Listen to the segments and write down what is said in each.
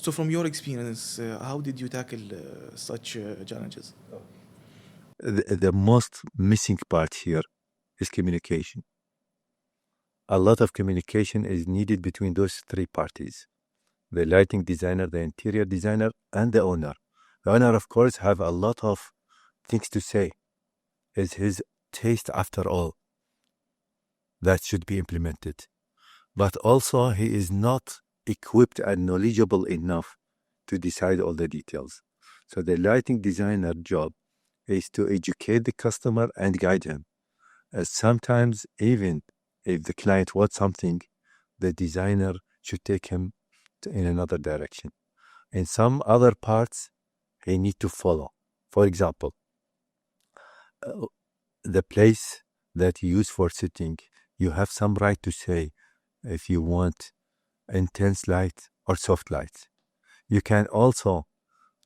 So, from your experience, how did you tackle such challenges? The most missing part here is communication. A lot of communication is needed between those three parties: the lighting designer, the interior designer, and the owner. The owner, of course, have a lot of things to say. It's his taste, after all, that should be implemented. But also, he is not equipped and knowledgeable enough to decide all the details. So the lighting designer job is to educate the customer and guide him. Sometimes, even if the client wants something, the designer should take him in another direction. In some other parts, he need to follow. For example, uh, the place that you use for sitting, you have some right to say if you want intense light or soft light. You can also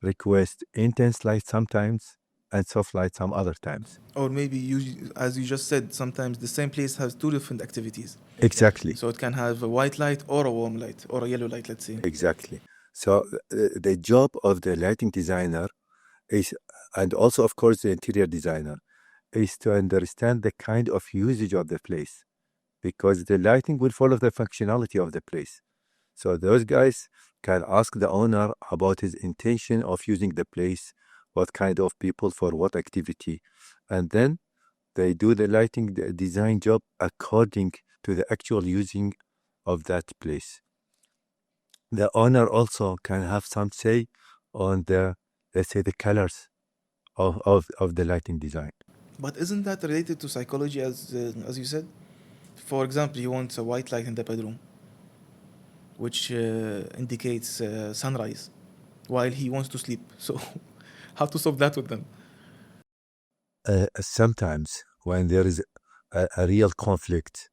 request intense light sometimes and soft light some other times. Or maybe you, as you just said, sometimes the same place has two different activities. Exactly. So it can have a white light or a warm light or a yellow light, let's say. Exactly. So the job of the lighting designer is, and also of course the interior designer, is to understand the kind of usage of the place, because the lighting will follow the functionality of the place. So those guys can ask the owner about his intention of using the place, what kind of people for what activity, and then they do the lighting design job according to the actual using of that place. The owner also can have some say on the, let's say, the colors of the lighting design. But isn't that related to psychology, as you said? For example, you want a white light in the bedroom, which indicates sunrise, while he wants to sleep. So, how to solve that with them? Sometimes when there is a real conflict,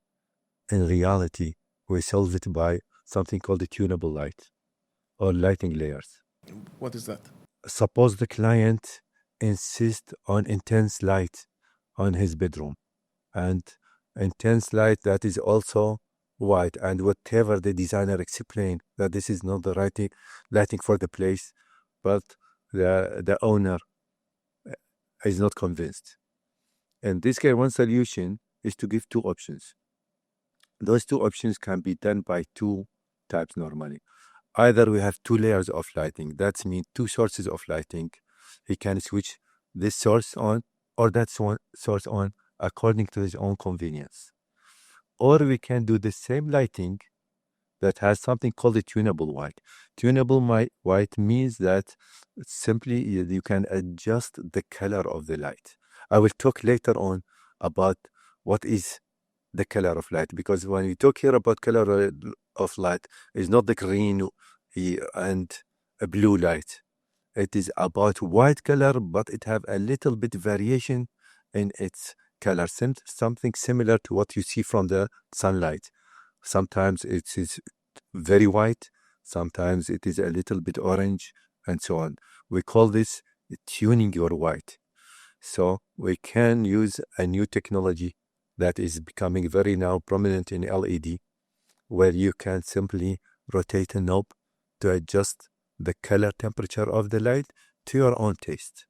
in reality, we solve it by something called a tunable light or lighting layers. What is that? Suppose the client insists on intense light on his bedroom, and intense light that is also white, and whatever the designer explained that this is not the right lighting for the place, but the owner is not convinced. In this case, one solution is to give two options. Those two options can be done by two types normally. Either we have two layers of lighting, that means two sources of lighting. He can switch this source on or that source on according to his own convenience. Or we can do the same lighting that has something called a tunable white. Tunable white means that simply you can adjust the color of the light. I will talk later on about what is the color of light, because when we talk here about color of light, it's not the green and a blue light. It is about white color, but it have a little bit variation in its color, something similar to what you see from the sunlight. Sometimes it is very white, sometimes it is a little bit orange, and so on. We call this tuning your white. So we can use a new technology that is becoming very now prominent in LED, where you can simply rotate a knob to adjust the color temperature of the light to your own taste.